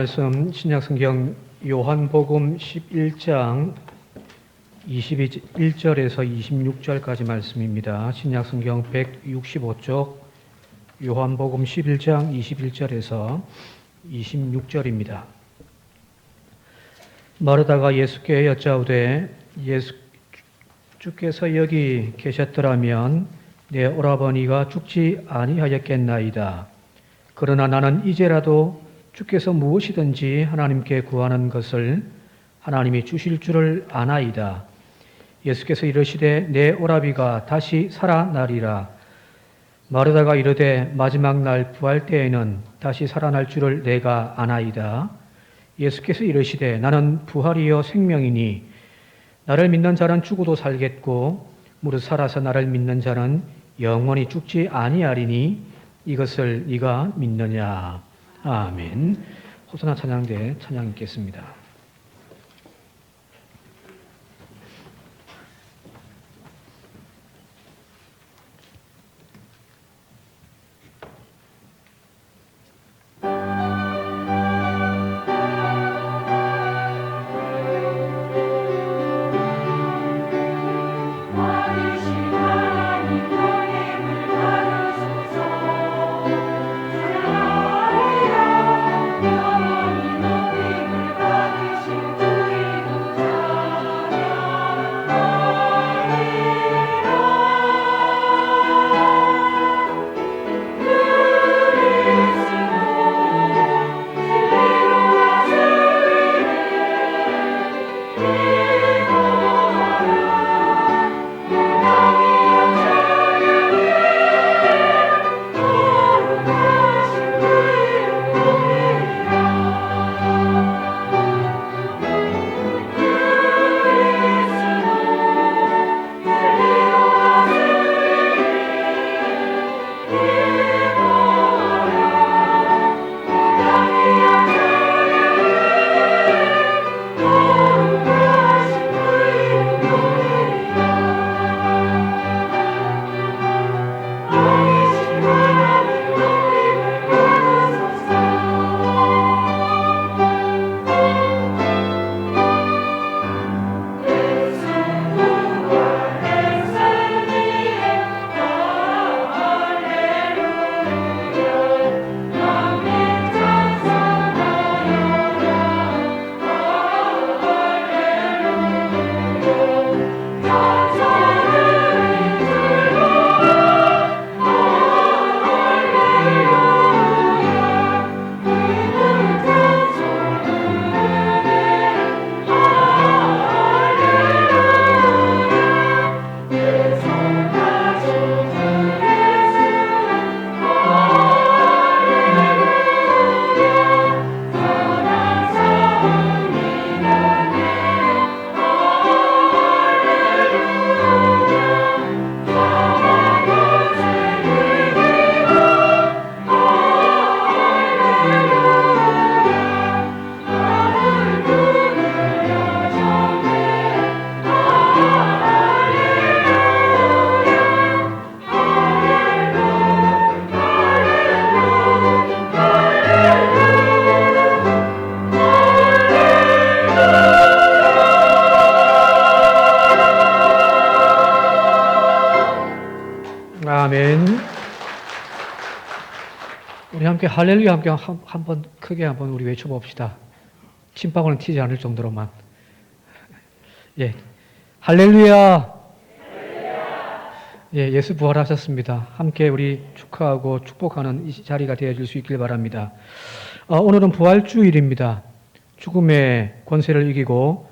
말씀 신약성경 요한복음 11장 21절에서 26절까지 말씀입니다. 신약성경 165쪽 요한복음 11장 21절에서 26절입니다. 마르다가 예수께 여짜오되 주께서 여기 계셨더라면 내 오라버니가 죽지 아니하였겠나이다. 그러나 나는 이제라도 주께서 무엇이든지 하나님께 구하는 것을 하나님이 주실 줄을 아나이다. 예수께서 이르시되 내 오라비가 다시 살아나리라. 마르다가 이르되 마지막 날 부활 때에는 다시 살아날 줄을 내가 아나이다. 예수께서 이르시되 나는 부활이요 생명이니 나를 믿는 자는 죽어도 살겠고 무릇 살아서 나를 믿는 자는 영원히 죽지 아니하리니 이것을 네가 믿느냐. 아멘. 호산나 찬양대 찬양 읽겠습니다. 아멘. 우리 함께 할렐루야 함께 한번 크게 한번 우리 외쳐봅시다. 침방울은 튀지 않을 정도로만. 예, 할렐루야. 예, 예수 부활하셨습니다. 함께 우리 축하하고 축복하는 이 자리가 되어줄 수 있길 바랍니다. 오늘은 부활주일입니다. 죽음의 권세를 이기고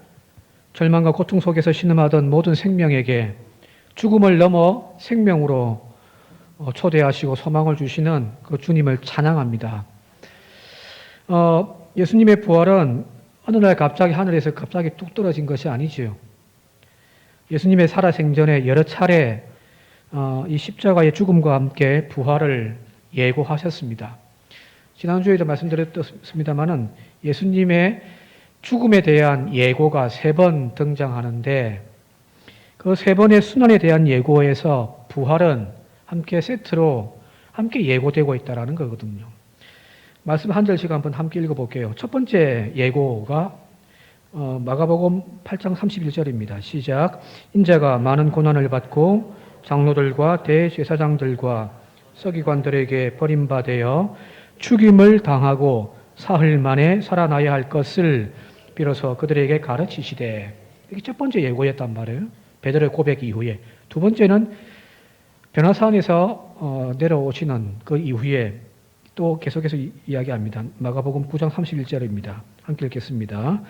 절망과 고통 속에서 신음하던 모든 생명에게 죽음을 넘어 생명으로 초대하시고 소망을 주시는 그 주님을 찬양합니다. 예수님의 부활은 어느 날 갑자기 하늘에서 갑자기 뚝 떨어진 것이 아니지요. 예수님의 살아생전에 여러 차례 이 십자가의 죽음과 함께 부활을 예고하셨습니다. 지난주에도 말씀드렸습니다마는 예수님의 죽음에 대한 예고가 3번 등장하는데 그 3번의 순환에 대한 예고에서 부활은 함께 세트로 함께 예고되고 있다는 거거든요. 말씀 한 절씩 한번 함께 읽어볼게요. 첫 번째 예고가 마가복음 8장 31절입니다. 시작. 인자가 많은 고난을 받고 장로들과 대제사장들과 서기관들에게 버림받아 죽임을 당하고 사흘 만에 살아나야 할 것을 비로소 그들에게 가르치시되. 이게 첫 번째 예고였단 말이에요. 베드로의 고백 이후에. 두 번째는 변화산에서 내려오시는 그 이후에 또 계속해서 이야기합니다. 마가복음 9장 31절입니다. 함께 읽겠습니다.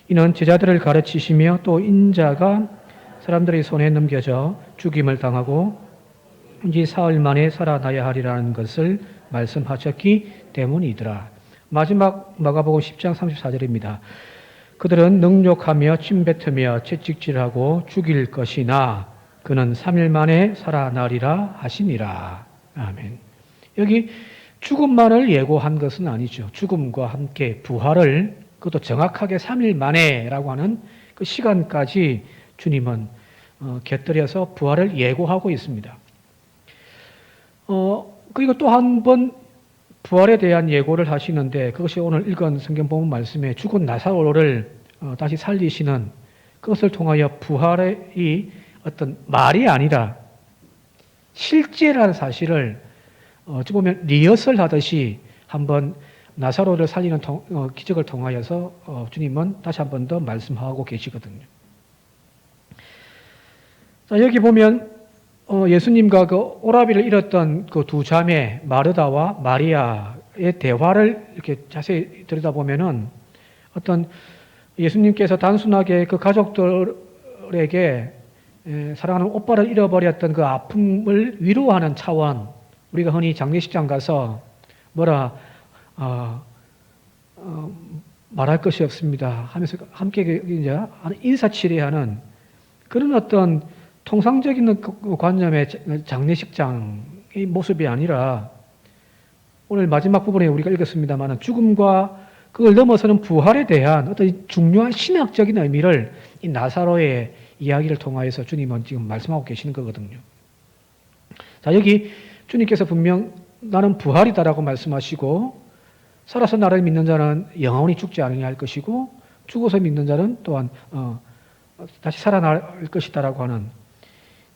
이는 제자들을 가르치시며 또 인자가 사람들의 손에 넘겨져 죽임을 당하고 이제 사흘 만에 살아나야 하리라는 것을 말씀하셨기 때문이더라. 마지막 마가복음 10장 34절입니다. 그들은 능욕하며 침뱉으며 채찍질하고 죽일 것이나 그는 3일 만에 살아나리라 하시니라. 아멘. 여기 죽음만을 예고한 것은 아니죠. 죽음과 함께 부활을, 그것도 정확하게 3일 만에라고 하는 그 시간까지 주님은 곁들여서 부활을 예고하고 있습니다. 그리고 또 한 번 부활에 대한 예고를 하시는데, 그것이 오늘 읽은 성경 본문 말씀에 죽은 나사로를 다시 살리시는, 그것을 통하여 부활의 어떤 말이 아니라 실제라는 사실을 어찌 보면 리허설 하듯이 한번 나사로를 살리는 기적을 통하여서 주님은 다시 한 번 더 말씀하고 계시거든요. 자, 여기 보면 예수님과 그 오라비를 잃었던 그 두 자매 마르다와 마리아의 대화를 이렇게 자세히 들여다보면은 어떤 예수님께서 단순하게 그 가족들에게 사랑하는 오빠를 잃어버렸던 그 아픔을 위로하는 차원, 우리가 흔히 장례식장 가서 뭐라 말할 것이 없습니다 하면서 함께 이제 인사치레하는 그런 어떤 통상적인 관념의 장례식장의 모습이 아니라, 오늘 마지막 부분에 우리가 읽었습니다만 죽음과 그걸 넘어서는 부활에 대한 어떤 중요한 신학적인 의미를 이 나사로의 이야기를 통하여서 주님은 지금 말씀하고 계시는 거거든요. 자, 여기 주님께서 분명 나는 부활이다라고 말씀하시고, 살아서 나를 믿는 자는 영원히 죽지 않으냐 할 것이고, 죽어서 믿는 자는 또한 다시 살아날 것이다라고 하는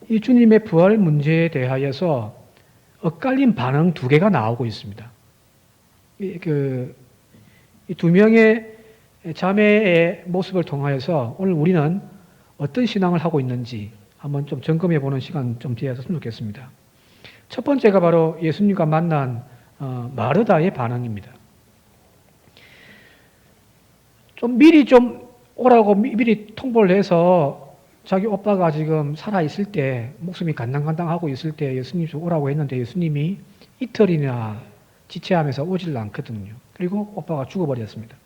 이 주님의 부활 문제에 대하여서 엇갈린 반응 두 개가 나오고 있습니다. 이 두 명의 자매의 모습을 통하여서 오늘 우리는 어떤 신앙을 하고 있는지 한번 좀 점검해 보는 시간 좀 되었으면 좋겠습니다. 첫 번째가 바로 예수님과 만난 마르다의 반응입니다. 미리 오라고 미리 통보를 해서 자기 오빠가 지금 살아있을 때, 목숨이 간당간당하고 있을 때 예수님 좀 오라고 했는데 예수님이 이틀이나 지체하면서 오질 않거든요. 그리고 오빠가 죽어버렸습니다.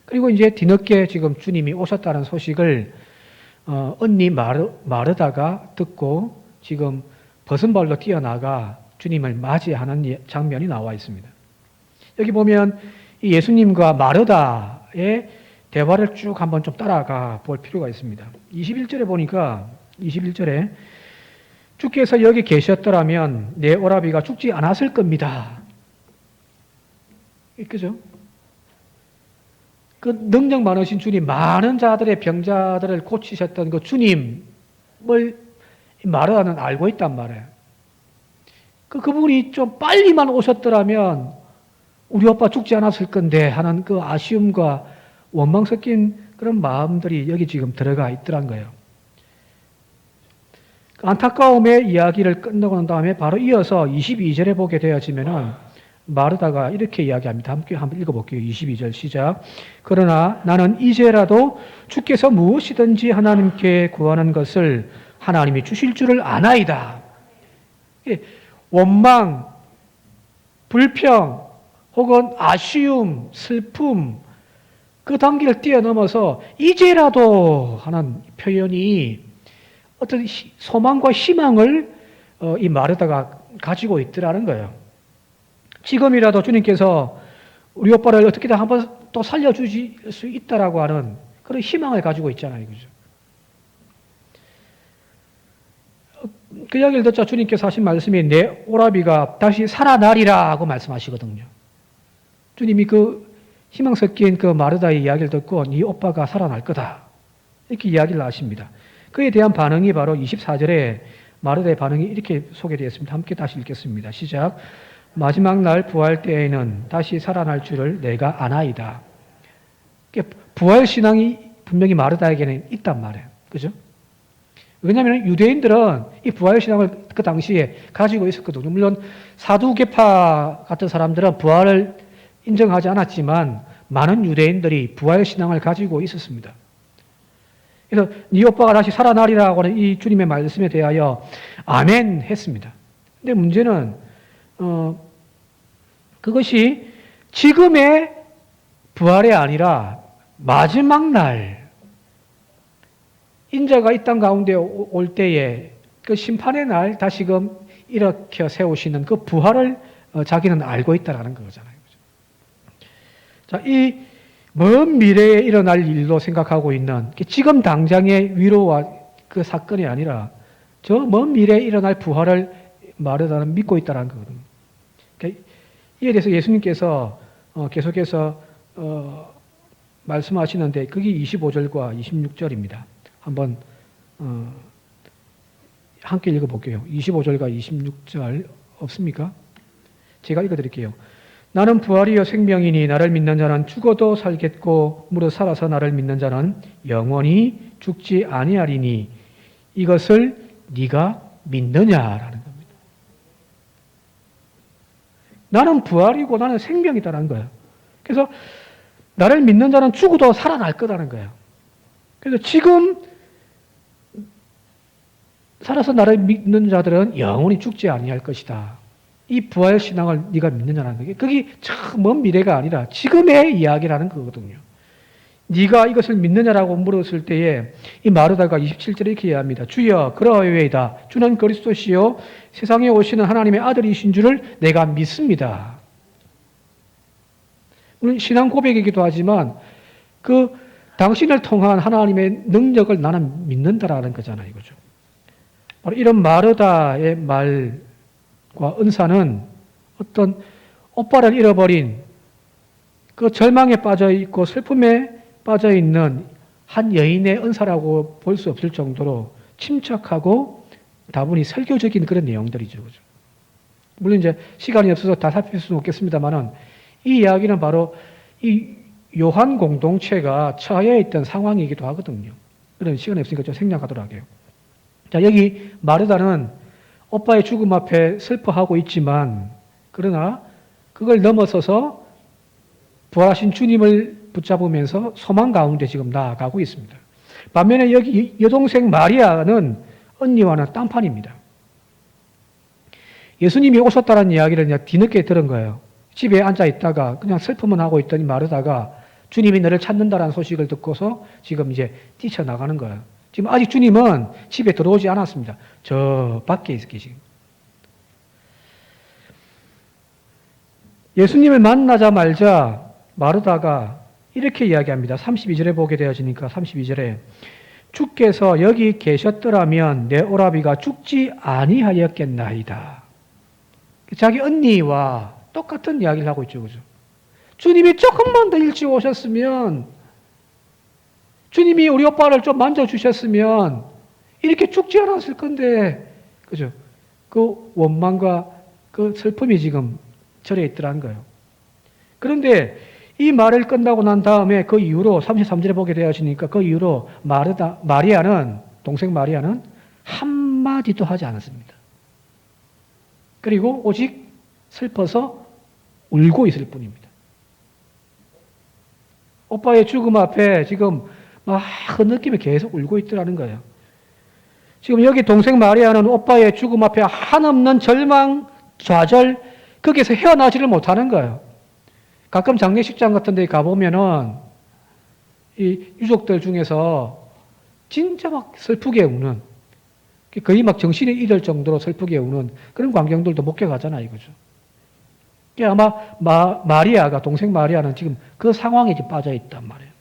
그리고 이제 뒤늦게 지금 주님이 오셨다는 소식을 언니 마르다가 듣고 지금 벗은 발로 뛰어나가 주님을 맞이하는 장면이 나와 있습니다. 여기 보면 이 예수님과 마르다의 대화를 쭉 한번 좀 따라가 볼 필요가 있습니다. 21절에 보니까 21절에 주께서 여기 계셨더라면 내 오라비가 죽지 않았을 겁니다. 그죠? 그 능력 많으신 주님, 많은 자들의 병자들을 고치셨던 그 주님을 마르다는 알고 있단 말이에요. 그분이 좀 빨리만 오셨더라면 우리 오빠 죽지 않았을 건데 하는 그 아쉬움과 원망 섞인 그런 마음들이 여기 지금 들어가 있더란 거예요. 안타까움의 이야기를 끝내고 난 다음에 바로 이어서 22절에 보게 되어지면은 마르다가 이렇게 이야기합니다. 함께 한번 읽어볼게요. 22절 시작. 그러나 나는 이제라도 주께서 무엇이든지 하나님께 구하는 것을 하나님이 주실 줄을 아나이다. 원망, 불평, 혹은 아쉬움, 슬픔, 그 단계를 뛰어넘어서 이제라도 하는 표현이 어떤 소망과 희망을 이 마르다가 가지고 있더라는 거예요. 지금이라도 주님께서 우리 오빠를 어떻게든 한번 또 살려주실 수 있다라고 하는 그런 희망을 가지고 있잖아요. 그죠? 그 이야기를 듣자 주님께서 하신 말씀이 내 오라비가 다시 살아나리라 하고 말씀하시거든요. 주님이 그 희망 섞인 그 마르다의 이야기를 듣고 네 오빠가 살아날 거다. 이렇게 이야기를 하십니다. 그에 대한 반응이 바로 24절에 마르다의 반응이 이렇게 소개되어 있습니다. 함께 다시 읽겠습니다. 시작. 마지막 날 부활 때에는 다시 살아날 줄을 내가 아나이다. 부활 신앙이 분명히 마르다에게는 있단 말이에요. 그죠? 왜냐하면 유대인들은 이 부활 신앙을 그 당시에 가지고 있었거든요. 물론 사두개파 같은 사람들은 부활을 인정하지 않았지만 많은 유대인들이 부활 신앙을 가지고 있었습니다. 그래서 네 오빠가 다시 살아나리라고 하는 이 주님의 말씀에 대하여 아멘 했습니다. 근데 문제는 그것이 지금의 부활이 아니라 마지막 날 인자가 이 땅 가운데 올 때에 그 심판의 날 다시금 일으켜 세우시는 그 부활을 자기는 알고 있다는 거잖아요. 자, 이 먼 미래에 일어날 일로 생각하고 있는 지금 당장의 위로와 그 사건이 아니라 저 먼 미래에 일어날 부활을 마르다는 믿고 있다는 거거든요. 그러니까 이에 대해서 예수님께서 계속해서 말씀하시는데 그게 25절과 26절입니다. 한번 함께 읽어볼게요. 25절과 26절 없습니까? 제가 읽어드릴게요. 나는 부활이요 생명이니 나를 믿는 자는 죽어도 살겠고 무릇 살아서 나를 믿는 자는 영원히 죽지 아니하리니 이것을 네가 믿느냐라는 겁니다. 나는 부활이고 나는 생명이다라는 거예요. 그래서 나를 믿는 자는 죽어도 살아날 거라는 거예요. 그래서 지금 살아서 나를 믿는 자들은 영원히 죽지 아니할 것이다. 이 부활 신앙을 네가 믿느냐는 거예요. 그게 참 먼 미래가 아니라 지금의 이야기라는 거거든요. 네가 이것을 믿느냐라고 물었을 때에 이 마르다가 27절에 이렇게 이야기합니다. 주여 그러하여이다. 주는 그리스도시요 세상에 오시는 하나님의 아들이신 줄을 내가 믿습니다. 물론 신앙 고백이기도 하지만 그 당신을 통한 하나님의 능력을 나는 믿는다라는 거잖아요. 그죠? 바로 이런 마르다의 말과 은사는 어떤 오빠를 잃어버린 그 절망에 빠져 있고 슬픔에 빠져 있는 한 여인의 은사라고 볼 수 없을 정도로 침착하고 다분히 설교적인 그런 내용들이죠. 그죠? 물론 이제 시간이 없어서 다 살필 수는 없겠습니다만은 이 이야기는 바로 이 요한 공동체가 처해 있던 상황이기도 하거든요. 그런 시간이 없으니까 좀 생략하도록 할게요. 자, 여기 마르다는 오빠의 죽음 앞에 슬퍼하고 있지만 그러나 그걸 넘어서서 부활하신 주님을 붙잡으면서 소망 가운데 지금 나아가고 있습니다. 반면에 여기 여동생 마리아는 언니와는 딴판입니다. 예수님이 오셨다는 이야기를 그냥 뒤늦게 들은 거예요. 집에 앉아 있다가 그냥 슬픔만 하고 있더니 마르다가 주님이 너를 찾는다라는 소식을 듣고서 지금 이제 뛰쳐나가는 거예요. 지금 아직 주님은 집에 들어오지 않았습니다. 저 밖에 있을 계시고. 예수님을 만나자마자 마르다가 이렇게 이야기합니다. 32절에 보게 되어지니까 32절에 주께서 여기 계셨더라면 내 오라비가 죽지 아니하였겠나이다. 자기 언니와 똑같은 이야기를 하고 있죠. 그죠? 주님이 조금만 더 일찍 오셨으면 주님이 우리 오빠를 좀 만져주셨으면 이렇게 죽지 않았을 건데, 그죠? 그 원망과 그 슬픔이 지금 절에 있더라는 거예요. 그런데 이 말을 끝나고 난 다음에 그 이후로 33절에 보게 되어지니까 그 이후로 마리아는, 동생 마리아는 한마디도 하지 않았습니다. 그리고 오직 슬퍼서 울고 있을 뿐입니다. 오빠의 죽음 앞에 지금 막 흐느끼며 계속 울고 있더라는 거예요. 지금 여기 동생 마리아는 오빠의 죽음 앞에 한없는 절망, 좌절, 거기에서 헤어나지를 못하는 거예요. 가끔 장례식장 같은 데 가보면은 이 유족들 중에서 진짜 막 슬프게 우는, 거의 막 정신이 잃을 정도로 슬프게 우는 그런 광경들도 목격하잖아요. 이거죠. 아마 마리아가, 동생 마리아는 지금 그 상황에 빠져 있단 말이에요.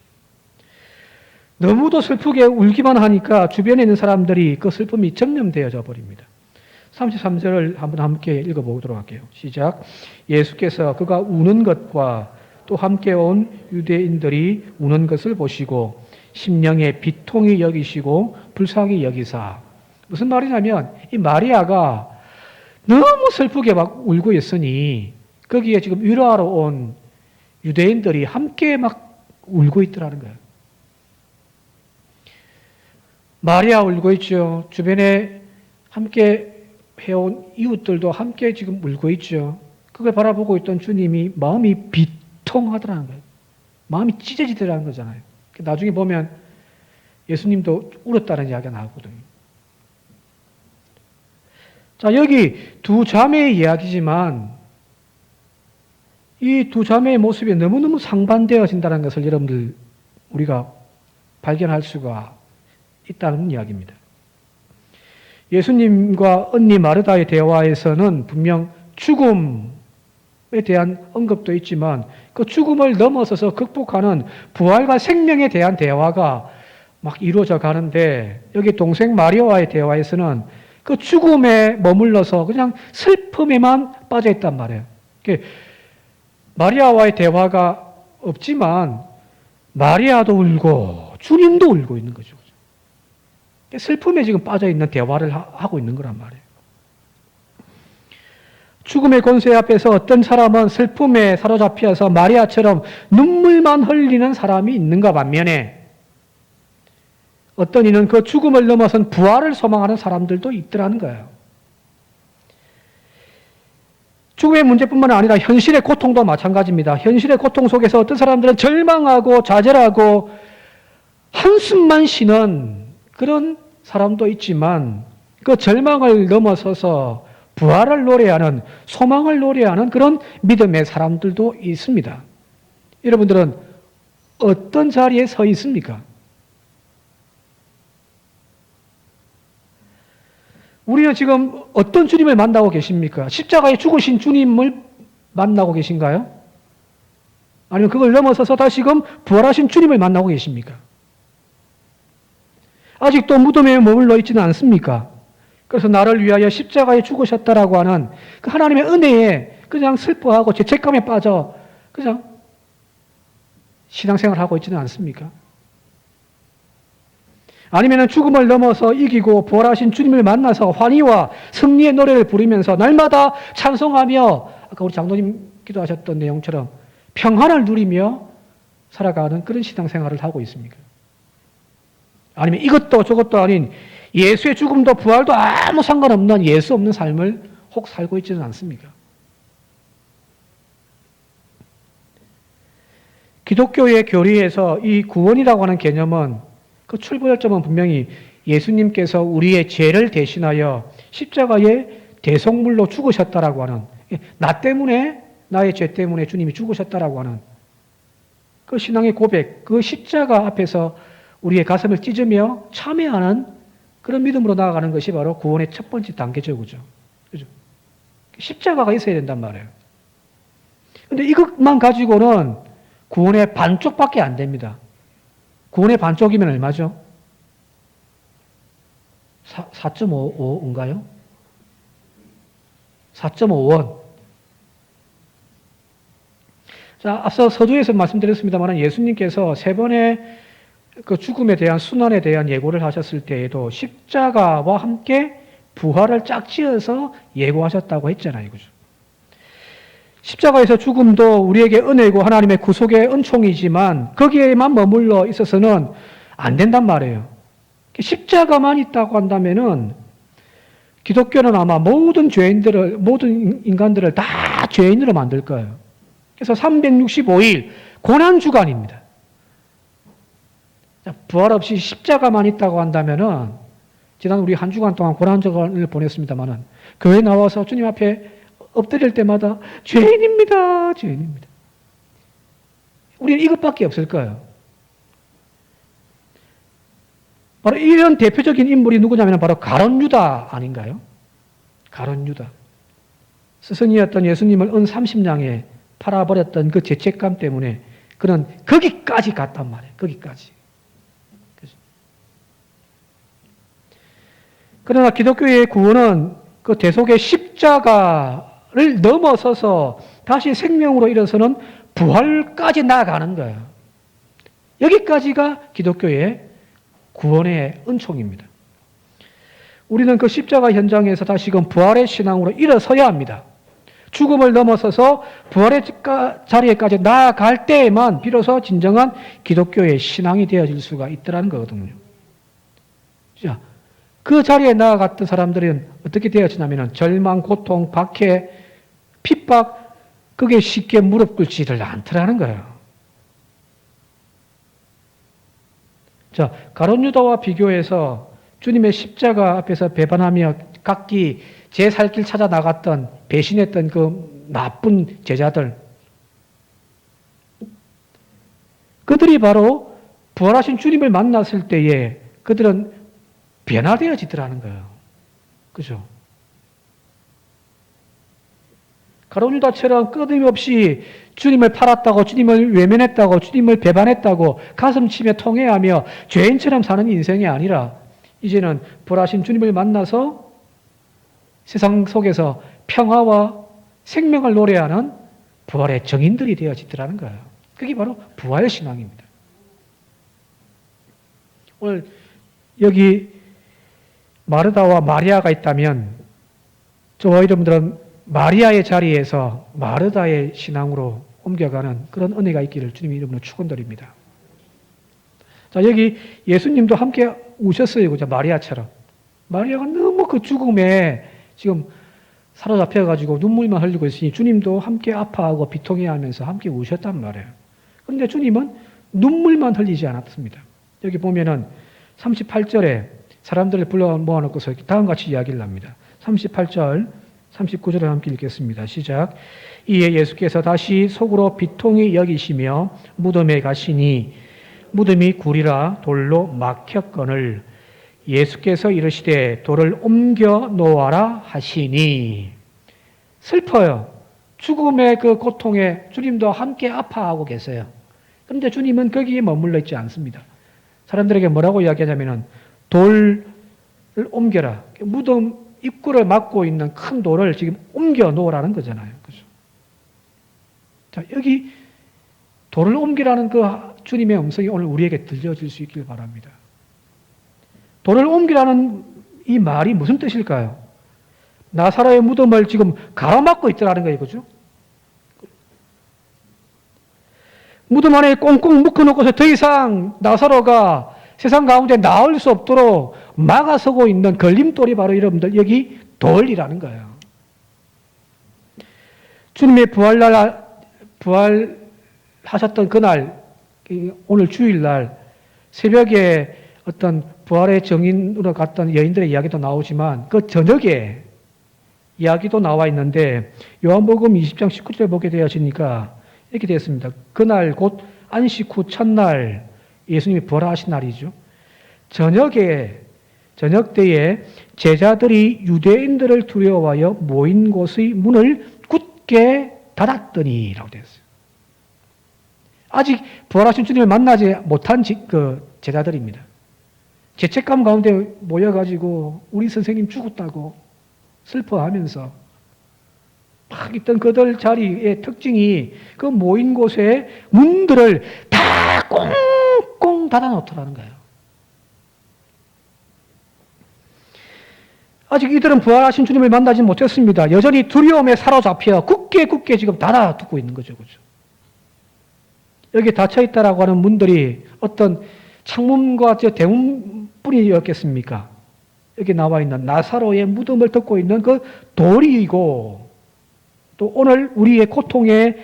너무도 슬프게 울기만 하니까 주변에 있는 사람들이 그 슬픔이 전염되어져 버립니다. 33절을 한번 함께 읽어보도록 할게요. 시작. 예수께서 그가 우는 것과 또 함께 온 유대인들이 우는 것을 보시고 심령에 비통히 여기시고 불쌍히 여기사. 무슨 말이냐면 이 마리아가 너무 슬프게 막 울고 있으니 거기에 지금 위로하러 온 유대인들이 함께 막 울고 있더라는 거예요. 마리아 울고 있죠. 주변에 함께 해온 이웃들도 함께 지금 울고 있죠. 그걸 바라보고 있던 주님이 마음이 비통하더라는 거예요. 마음이 찢어지더라는 거잖아요. 나중에 보면 예수님도 울었다는 이야기가 나오거든요. 자, 여기 두 자매의 이야기지만 이 두 자매의 모습이 너무너무 상반되어진다는 것을 여러분들 우리가 발견할 수가 있다는 이야기입니다. 예수님과 언니 마르다의 대화에서는 분명 죽음에 대한 언급도 있지만 그 죽음을 넘어서서 극복하는 부활과 생명에 대한 대화가 막 이루어져 가는데 여기 동생 마리아와의 대화에서는 그 죽음에 머물러서 그냥 슬픔에만 빠져 있단 말이에요. 마리아와의 대화가 없지만 마리아도 울고 주님도 울고 있는 거죠. 슬픔에 지금 빠져 있는 대화를 하고 있는 거란 말이에요. 죽음의 권세 앞에서 어떤 사람은 슬픔에 사로잡혀서 마리아처럼 눈물만 흘리는 사람이 있는가 반면에 어떤 이는 그 죽음을 넘어선 부활을 소망하는 사람들도 있더라는 거예요. 죽음의 문제뿐만 아니라 현실의 고통도 마찬가지입니다. 현실의 고통 속에서 어떤 사람들은 절망하고 좌절하고 한숨만 쉬는 그런 사람도 있지만 그 절망을 넘어서서 부활을 노래하는 소망을 노래하는 그런 믿음의 사람들도 있습니다. 여러분들은 어떤 자리에 서 있습니까? 우리는 지금 어떤 주님을 만나고 계십니까? 십자가에 죽으신 주님을 만나고 계신가요? 아니면 그걸 넘어서서 다시금 부활하신 주님을 만나고 계십니까? 아직도 무덤에 머물러 있지는 않습니까? 그래서 나를 위하여 십자가에 죽으셨다라고 하는 그 하나님의 은혜에 그냥 슬퍼하고 죄책감에 빠져 그냥 신앙생활을 하고 있지는 않습니까? 아니면 죽음을 넘어서 이기고 부활하신 주님을 만나서 환희와 승리의 노래를 부르면서 날마다 찬송하며 아까 우리 장로님 기도하셨던 내용처럼 평안을 누리며 살아가는 그런 신앙생활을 하고 있습니까? 아니면 이것도 저것도 아닌 예수의 죽음도 부활도 아무 상관없는 예수 없는 삶을 혹 살고 있지는 않습니까? 기독교의 교리에서 이 구원이라고 하는 개념은 그 출발점은 분명히 예수님께서 우리의 죄를 대신하여 십자가에 대속물로 죽으셨다라고 하는 나 때문에 나의 죄 때문에 주님이 죽으셨다라고 하는 그 신앙의 고백, 그 십자가 앞에서 우리의 가슴을 찢으며 참회하는 그런 믿음으로 나아가는 것이 바로 구원의 첫 번째 단계죠. 그죠? 십자가가 있어야 된단 말이에요. 근데 이것만 가지고는 구원의 반쪽밖에 안 됩니다. 구원의 반쪽이면 얼마죠? 4.55인가요? 4.5원. 자, 앞서 서두에서 말씀드렸습니다만 예수님께서 세 번의 그 죽음에 대한 순환에 대한 예고를 하셨을 때에도 십자가와 함께 부활을 짝지어서 예고하셨다고 했잖아요. 그죠? 십자가에서 죽음도 우리에게 은혜고 하나님의 구속의 은총이지만 거기에만 머물러 있어서는 안 된단 말이에요. 십자가만 있다고 한다면은 기독교는 아마 모든 인간들을 다 죄인으로 만들 거예요. 그래서 365일 고난주간입니다. 부활 없이 십자가만 있다고 한다면은 지난 우리 한 주간 동안 고난주간을 보냈습니다만은 교회 나와서 주님 앞에 엎드릴 때마다 죄인입니다. 죄인입니다. 우리는 이것밖에 없을 거예요. 바로 이런 대표적인 인물이 누구냐면 바로 가룟 유다 아닌가요? 가룟 유다. 스승이었던 예수님을 은 30냥에 팔아버렸던 그 죄책감 때문에 그는 거기까지 갔단 말이에요. 거기까지. 그러나 기독교의 구원은 그 대속의 십자가를 넘어서서 다시 생명으로 일어서는 부활까지 나아가는 거예요. 여기까지가 기독교의 구원의 은총입니다. 우리는 그 십자가 현장에서 다시금 부활의 신앙으로 일어서야 합니다. 죽음을 넘어서서 부활의 자리에까지 나아갈 때에만 비로소 진정한 기독교의 신앙이 되어질 수가 있더라는 거거든요. 자, 그 자리에 나아갔던 사람들은 어떻게 되었냐면 절망, 고통, 박해, 핍박, 그게 쉽게 무릎 꿇지를 않더라는 거예요. 자, 가룟 유다와 비교해서 주님의 십자가 앞에서 배반하며 각기 제 살 길 찾아 나갔던 배신했던 그 나쁜 제자들, 그들이 바로 부활하신 주님을 만났을 때에 그들은 변화되어지더라는 거예요. 그죠? 가룟 유다처럼 끊임없이 주님을 팔았다고, 주님을 외면했다고, 주님을 배반했다고 가슴 치며 통회하며 죄인처럼 사는 인생이 아니라 이제는 부활하신 주님을 만나서 세상 속에서 평화와 생명을 노래하는 부활의 정인들이 되어지더라는 거예요. 그게 바로 부활신앙입니다. 오늘 여기 마르다와 마리아가 있다면 저와 여러분들은 마리아의 자리에서 마르다의 신앙으로 옮겨가는 그런 은혜가 있기를 주님의 이름으로 축원드립니다. 자, 여기 예수님도 함께 우셨어요. 그죠? 마리아처럼. 마리아가 너무 그 죽음에 지금 사로잡혀가지고 눈물만 흘리고 있으니 주님도 함께 아파하고 비통해하면서 함께 우셨단 말이에요. 그런데 주님은 눈물만 흘리지 않았습니다. 여기 보면은 38절에 사람들을 불러 모아놓고서 다음같이 이야기를 합니다. 38절, 39절을 함께 읽겠습니다. 시작. 이에 예수께서 다시 속으로 비통히 여기시며 무덤에 가시니 무덤이 굴이라 돌로 막혔거늘 예수께서 이르시되 돌을 옮겨 놓아라 하시니. 슬퍼요. 죽음의 그 고통에 주님도 함께 아파하고 계세요. 그런데 주님은 거기에 머물러 있지 않습니다. 사람들에게 뭐라고 이야기하냐면은 돌을 옮겨라. 무덤 입구를 막고 있는 큰 돌을 지금 옮겨 놓으라는 거잖아요. 그죠? 자, 여기 돌을 옮기라는 그 주님의 음성이 오늘 우리에게 들려질 수 있길 바랍니다. 돌을 옮기라는 이 말이 무슨 뜻일까요? 나사로의 무덤을 지금 가로막고 있더라는 거예요. 그죠? 무덤 안에 꽁꽁 묶어놓고서 더 이상 나사로가 세상 가운데 나올 수 없도록 막아서고 있는 걸림돌이 바로 여러분들 여기 돌이라는 거예요. 주님의 부활하셨던 그날, 오늘 주일날 새벽에 어떤 부활의 정인으로 갔던 여인들의 이야기도 나오지만 그 저녁에 이야기도 나와 있는데 요한복음 20장 19절에 보게 되어지니까 이렇게 되었습니다. 그날 곧 안식 후 첫날 예수님이 부활하신 날이죠. 저녁 때에 제자들이 유대인들을 두려워하여 모인 곳의 문을 굳게 닫았더니 라고 되었어요. 아직 부활하신 주님을 만나지 못한 제자들입니다. 죄책감 가운데 모여가지고 우리 선생님 죽었다고 슬퍼하면서 막 있던 그들 자리의 특징이 그 모인 곳에 문들을 다 꽁꽁 닫아놓더라는 거예요. 아직 이들은 부활하신 주님을 만나지 못했습니다. 여전히 두려움에 사로잡혀 굳게 지금 닫아두고 있는 거죠. 그죠? 여기 닫혀있다라고 하는 문들이 어떤 창문과 대문뿐이었겠습니까? 여기 나와 있는 나사로의 무덤을 덮고 있는 그 돌이고 또 오늘 우리의 고통의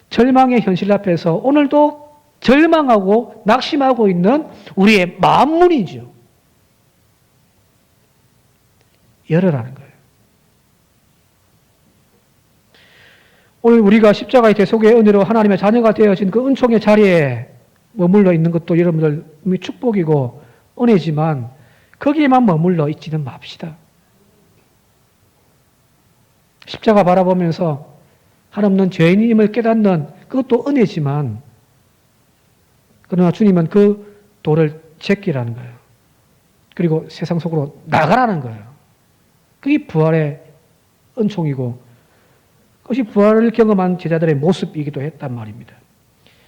절망의 현실 앞에서 오늘도 절망하고 낙심하고 있는 우리의 마음문이죠. 열어라는 거예요. 오늘 우리가 십자가의 대속의 은혜로 하나님의 자녀가 되어진 그 은총의 자리에 머물러 있는 것도 여러분들 축복이고 은혜지만 거기에만 머물러 있지는 맙시다. 십자가 바라보면서 한없는 죄인임을 깨닫는 그것도 은혜지만 그러나 주님은 그 돌을 제끼라는 거예요. 그리고 세상 속으로 나가라는 거예요. 그게 부활의 은총이고 그것이 부활을 경험한 제자들의 모습이기도 했단 말입니다.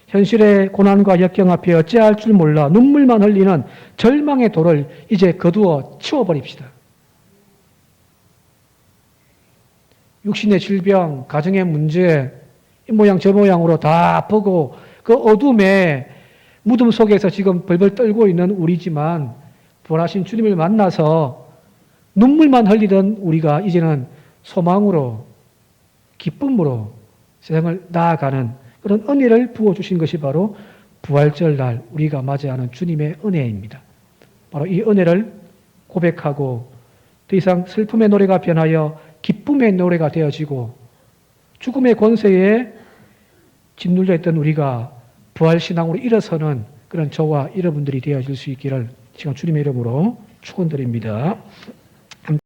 현실의 고난과 역경 앞에 어찌할 줄 몰라 눈물만 흘리는 절망의 돌을 이제 거두어 치워버립시다. 육신의 질병, 가정의 문제, 이 모양 저 모양으로 다 보고 그 어둠에 무덤 속에서 지금 벌벌 떨고 있는 우리지만 부활하신 주님을 만나서 눈물만 흘리던 우리가 이제는 소망으로 기쁨으로 세상을 나아가는 그런 은혜를 부어주신 것이 바로 부활절 날 우리가 맞이하는 주님의 은혜입니다. 바로 이 은혜를 고백하고 더 이상 슬픔의 노래가 변하여 기쁨의 노래가 되어지고 죽음의 권세에 짓눌려 있던 우리가 부활신앙으로 일어서는 그런 저와 여러분들이 되어질 수 있기를 지금 주님의 이름으로 축원드립니다.